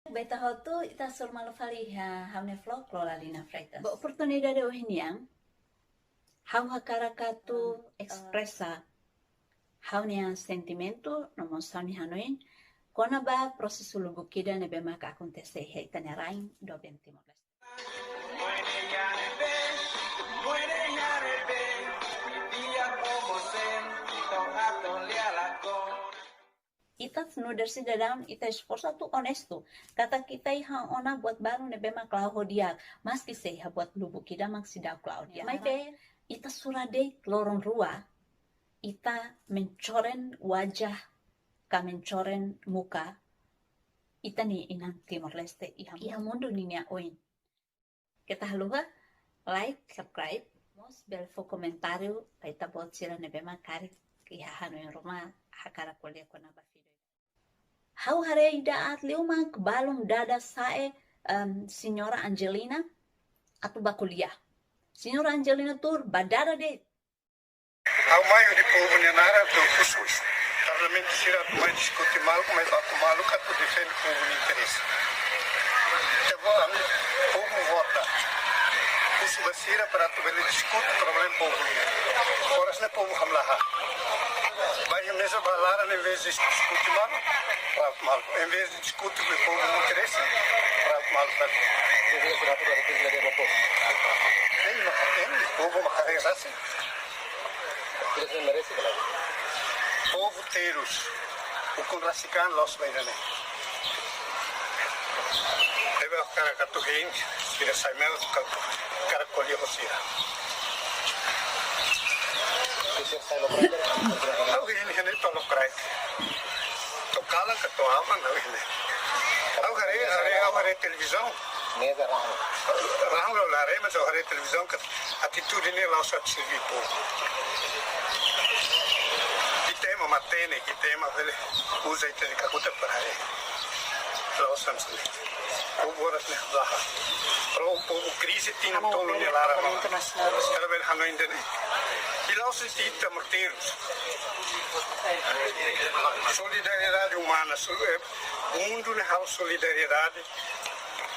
Beta hotu ita sur malu fali haune vlog lo lalina freitas. Bo oportunidade ohiniang hau hakarakatu expresa haune sentimento no mosani hanoin kona ba prosesu lubukida nebe maka acontece heita nerain do 20 Ita no dersi dadam ita esforço tu honesto. Kata kita iha ona buat baru nebe mak lau dia. Maski seha buat lubu kida mak sidak lau dia. Mai be ita surade lorong rua. Ita mencoren wajah ka mencoren muka. Ita ni inang Timor Leste iha mundo ni nia oin. Kita haluha like, subscribe, mos bel fo komentario pa ita buat sila nebe mak kari iha hanu yang rumah hakara kuliah kona ba video. Hau hare daat liumang balong dada sae Signora Angelina atau bakuliah. Signora Angelina tur badara de. Hau mai di povo nara tu khusus. Parlamento sira mai diskuti mal mai baku malu katu defend povo interesse. Evo ami povo vota. Kusu basira para tu beli diskuti problem povo. Orasne povo hamlaha. Vai mesa balara em vez de discutir mal, mal. Em vez de discutir com o povo não interessa, mal. Tem uma patente, o povo merece assim. Povo teiros, o conracican los beirane. Deve o cara catuhin, tira sai mel, cara colher você. Aku ini tolong kerai. Tokalan ke toama na ini. Aku hari televisão. Rang lo lare macam hari televisão ke attitude ini langsung servi po. Kita mau matene, kita mau beli usa itu dikakuta perhari. Langsung sini. Boras nih lah. Kalau krisis tinggal tolong ni lara. Sekarang bel hangoin deh. Ilaus itu martiros. Solidariedade humana, o mundo não há solidariedade,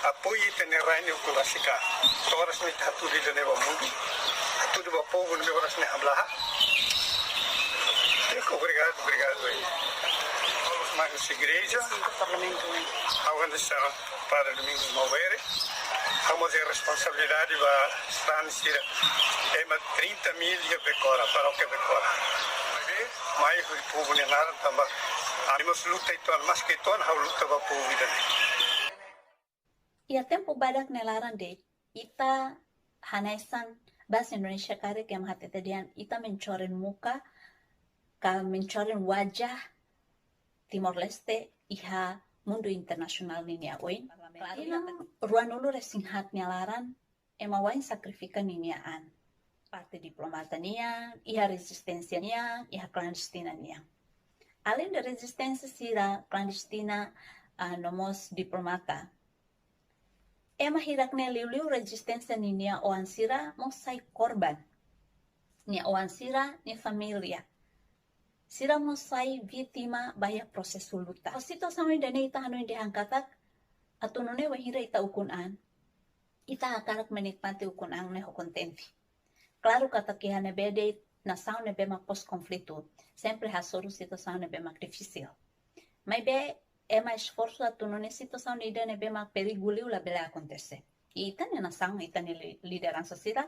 apoio e tenerraine o clássica. Toras me tá tudo de novo mundo, tudo o povo me horas me habla. Obrigado aí. Mais igreja, agora está para domingo mover. Vamos a responsabilidade para transferir 30 mil de becora para o que becora. Mais o povo nem nada também. Animos luta itu mas que itu hau luta para povo vida. Ia tempo badak nelaran de ita hanesan bahasa Indonesia kare kem hati tadian ita mencoren muka ka mencoren wajah Timor Leste iha mundo internasional ni nia oin. Ruan ulu resinghat nyalaran ema wain sakrifika niniaan. Parte diplomata nia, iha resistensia nia, iha clandestina nia. Além da resistência sira clandestina nomos diplomata. Ema hirak ne liu resistência nia oan sira mosai korban. Nia oan sira ni familia. Sira mosai vítima baya prosesu luta. Osito samai dane ita hanu indi hangkatak atau nune wahira ita ukunan. Ita akarak menikmati ukunan ne kontenti. Claro kata kihane bede nação nebe mak pós conflito. Sempre hasoro situação nebe mak difícil. Mas be é mais esforço atu nune situação ida nebe mak perigo la bela acontecer. E ita ne nação ita ne liderança sira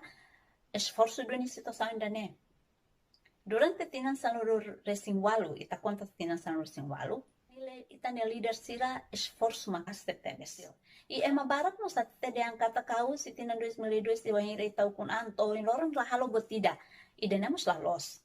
esforço duni situação ida ne. Durante tinan sanuru resinwalu ita conta tinan sanuru resinwalu. Ita ne líder sira esforço makas tetemesil. E ema barak mo sa tedeang kata kau si tinan 2002 di wahira ita ukun anto in lorong lah halo buat tidak. Idenamos lah los.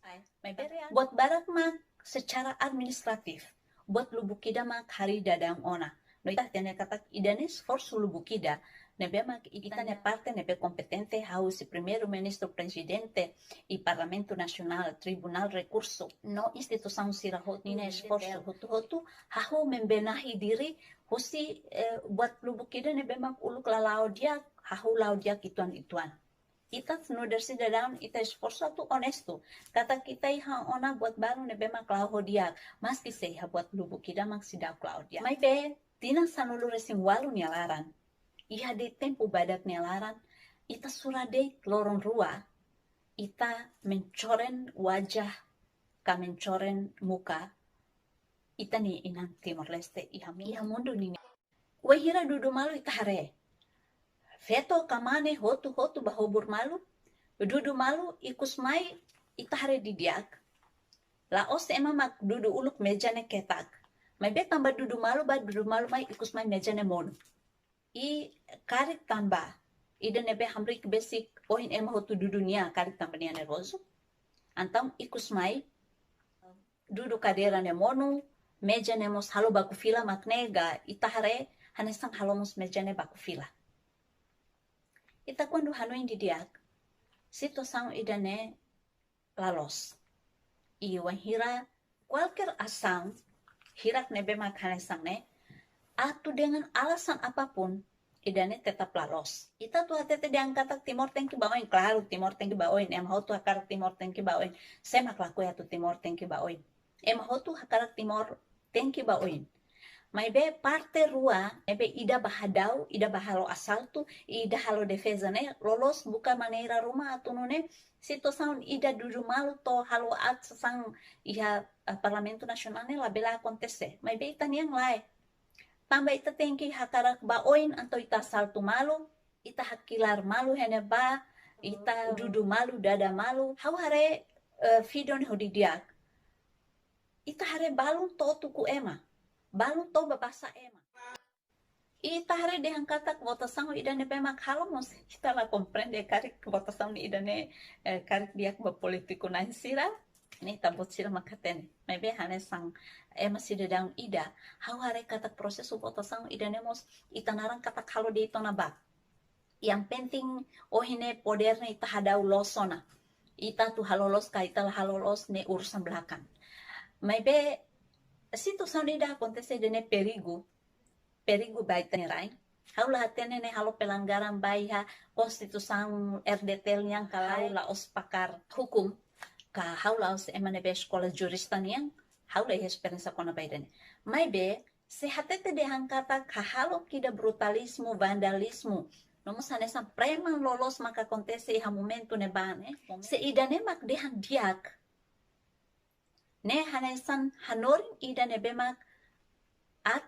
Buat barak mak secara administratif. Buat lubukida mak hari dadang ona. No ita tiane kata idanes esforço lubukida. Nebe mak ita ne parte nebe competente hau si primeiro ministro presidente e parlamento nacional tribunal recurso no instituição sira hot nina esforço hotu hau membenahi diri husi buat lubukida nebe mak uluk lalau dia hau lau dia ituan ita no dersi dadam ita esforço tu honesto kata kita iha ona buat baru nebe mak lau dia maski seha buat lubukida mak sidak lau dia mai be tina sanulu resing walu nialaran. Iha de tempo badak nialaran, ita surade lorong rua, ita mencoren wajah, ka mencoren muka, ita ni inang Timor Leste, iha mundu ni. Wahira dudu malu ita hare. Feto kamane hotu bahobur malu, dudu malu ikus mai ita hare didiak. Laos ema mak dudu uluk mejane ketak. Mai be tambah dudu malu mai ikus mai mejane monu. I karik tambah. Ida nebe hamrik basic ohin ema hotu dudu nia karik tambah nia nervoso. Antam ikus mai dudu kadera ne monu, mejane mos halo baku fila maknega ita hare hanesang halomos mejane baku fila. Ita quando hanoin didiak, situação idane lalos. E o hira qualquer ação, hirak nebe makanesang ne, atu dengan alasan apapun, idane tetap lalos. Ita tu hatete diangkat Timor Tengki baoin, claro, Timor Tengki baoin, em hotu hakar Timor Tengki baoin, semak laku ya tu Timor Tengki baoin. Em hotu hakar Timor Tengki baoin. Mas be parte rua, ebe ida bahadau, ida bahalo assalto, ida halo defesa, né? Lolos buka maneira rumah atuno, né? Situação ida dudu malu to halo atsang iha Parlamento Nacional, né? Labela acontecer. Mas be ita niang lai. Tambah ita tem que hakarak baoin anto ita salto malu, ita hakilar malu hene ba, ita dudu malu, dada malu. Hau hare fidon hodidiak. Ita hare balun totu ku ema. Balun to babasa ema. Ita hare dehangkatak votação idane pemak halomos. Kita la comprende karik votação ni idane karik diak ba politiko na sira. Ni tabot sila makatene. May be hanesang ema sidedang ida. Hau hare katak prosesu votação idane mos itanarang katak halo de ito na ba. Yang penting ohine poder na ita hadau losona. Ita tu halolos ka ita halolos ne urusan belakang. May be situação ida acontece de ne perigo baita nerai. Hau la hatene ne halo pelanggaran baiha konstitusi RDT yang kalau la os pakar hukum ka hau la os emane be sekolah juristan yang hau la experiência kona baidane. Mai be se hatete de hangkata ka halo kida brutalismo, vandalismo. Nomos hanesan preman lolos maka acontece iha momento ne bane. Se idane mak dehan diak ne hanesan hanorin idane bemak at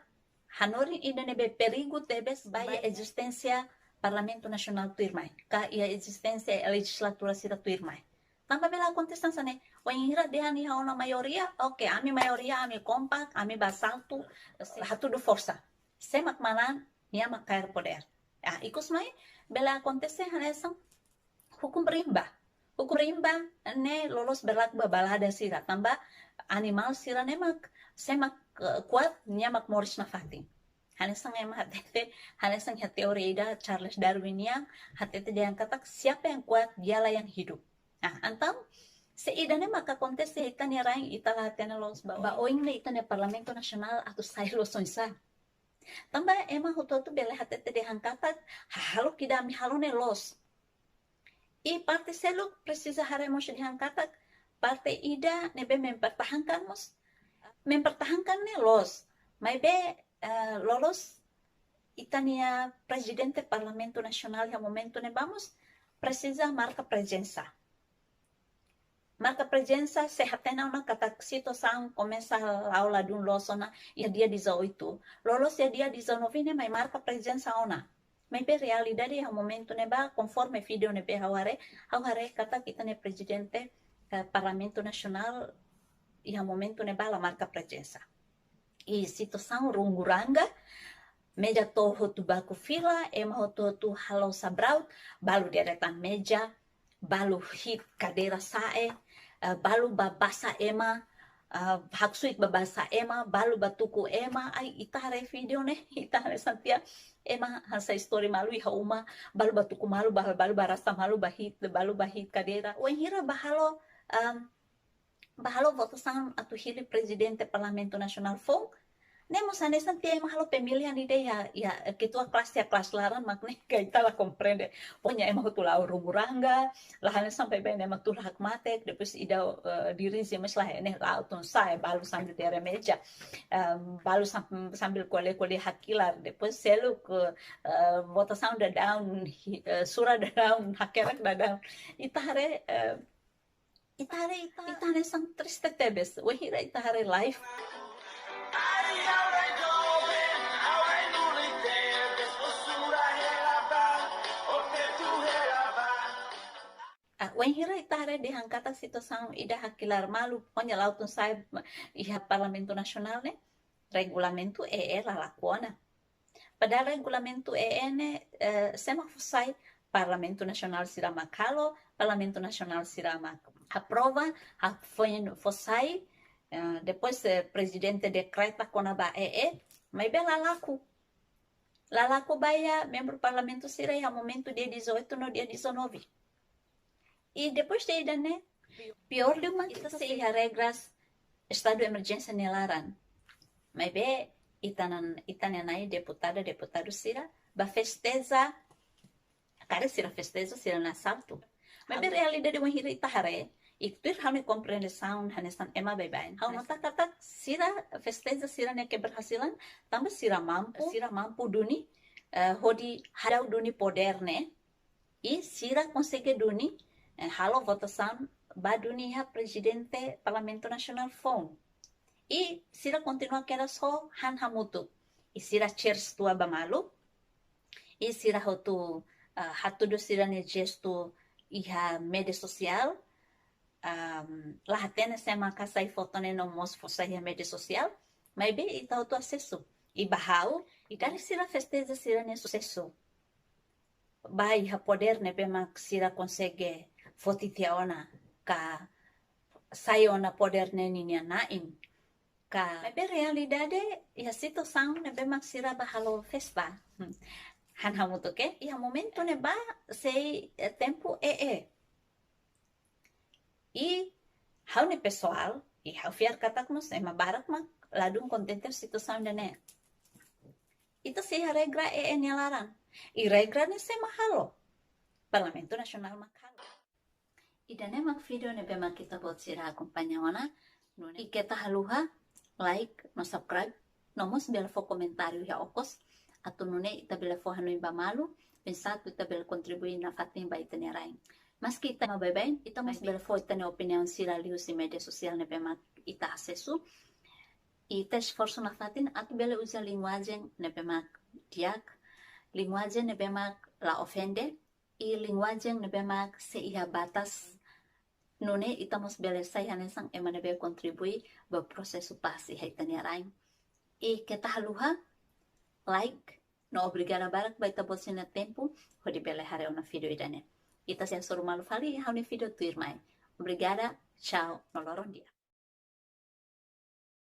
hanorin idane be perigo tebes baya existência Parlamento Nacional tuirmai ka ia existência legislatura sira tuirmai. Tambah bela kontestan ne o inhira dehan iha ona maioria, oke, ami maioria, ami kompak, ami basaltu hatu do força. Semak manan nia makair poder. Ikus mai bela kontese hanesan hukum rimba. Hukum rimba ne lolos berlaku babalada sira tambah animal sira nemak semak kuat nyamak moris nafating. Hanesang ema hatete hanesang teori ida Charles Darwin yang hatete dia yang kata siapa yang kuat dialah yang hidup. Antam seidane maka kontes itan ya raing itala hatene los ba oing ne itan Parlamento Nacional atau sai los sonsa. Tambah ema hutotu bela hatete dia yang kata halo kida mi halo ne los. I parte selo precisa haremos diangkat parte ida nebe mempertahankan ne los maybe lolos itania presidente Parlamento Nacional ya momento ne vamos precisa marca presença se hatena una kataksito sang começa a aula de losona ya dia 18 lolos ya dia 19 ne mai marca presença ona. Mas a realidade é o momento ne ba conforme video ne be haware kata kita ne presidente Parlamento Nacional e o momento ne ba la marca presença. E situação runguranga meja to hotu baku fila ema hotu halo sabraut balu deretan meja balu hit cadeira sae balu babasa ema haksuik babasa ema balu batuku ema ai itare video ne itare santia ema hasa story malu iha uma balu batuku malu balu barasa malu bahit cadeira o hira bahalo votação atu hili presidente Parlamento Nacional fong Nemos anesan tia mahalo pemilihan ide ya ketua kelas ya kelas laran makne kaita la comprende ponya emang tu lau rumuranga lahan sampai bene emang tu hak mate depois ida diri sih mas lah ene lau ton sai balu sambil tere meja balu sambil kole hakilar depois selu ke votação da down sura da down hakerak da down itahare itahare sang triste tebes wehira itahare life. Wen hira itahare de hankata situação ida hakilar malu ponya lautun sai iha Parlamento Nacional ne regulamento la lakona. Pada regulamento ne sema fusai Parlamento Nacional sirama kalo Parlamento Nacional sirama aprova a fosai depois presidente decreta konaba mas bela lalaku baya membro parlamento sira a momento dia 18 no dia 19. E depois de ida, né? Pior de uma kita se regras estado de emergência nelaran. Mas be itanan deputado sira ba festeza cara sira festeza sira na salto. Mas be realidade de uma hira itahare iktur hame compreensão hanesan ema bebain. Hau nota kata sira festeza sira ne keberhasilan tambah sira mampu duni hodi hadau duni poder né? E sira consegue duni halo votação badunia presidente Parlamento Nacional fon e sira continua que era só han hamutu e sira chers tua bamalu e sira hotu hatudo sira ne gesto iha media social lah tena sema kasai foto ne no mos fosai media social mas be ita hotu acesso e bahau e dari sira festeja sira ne sucesso bai ha poder ne bema sira consegue fotitiaona ka sayona poder neninya naim ka be realidade ya situação ne be maksira bahalo festa han hamuto ke ya momento ne ba sei tempo e hau ne pessoal e hau fiar katakmos ema barak mak ladung contente situação ne ita se regra ne laran e regra ne se mahalo Parlamento Nacional makalo ida nemak video ne bema kita buat sira acompanhona e kita haluha like no subscribe no mos bela fo comentário ya okos atau nune ita bela fo hanu imba malu pensatu ita bela contribuir na fatin ba itane rain mas kita ma bye ita mas bela fo itane opinião sira liu si media social ne bema ita acesso e ita esforço na fatin atu bela usa linguagem ne bema diak linguagem ne bema la ofende e linguagem ne bema se ia batas nune itamos beleza hanesang emanebe contribui ba processo pasi haitania rain e kita haluha like no obrigada barak baita bolsina tempo hodi bele hare ona video idane ita sia soru malu fali haune video tuir mai obrigada ciao no loron dia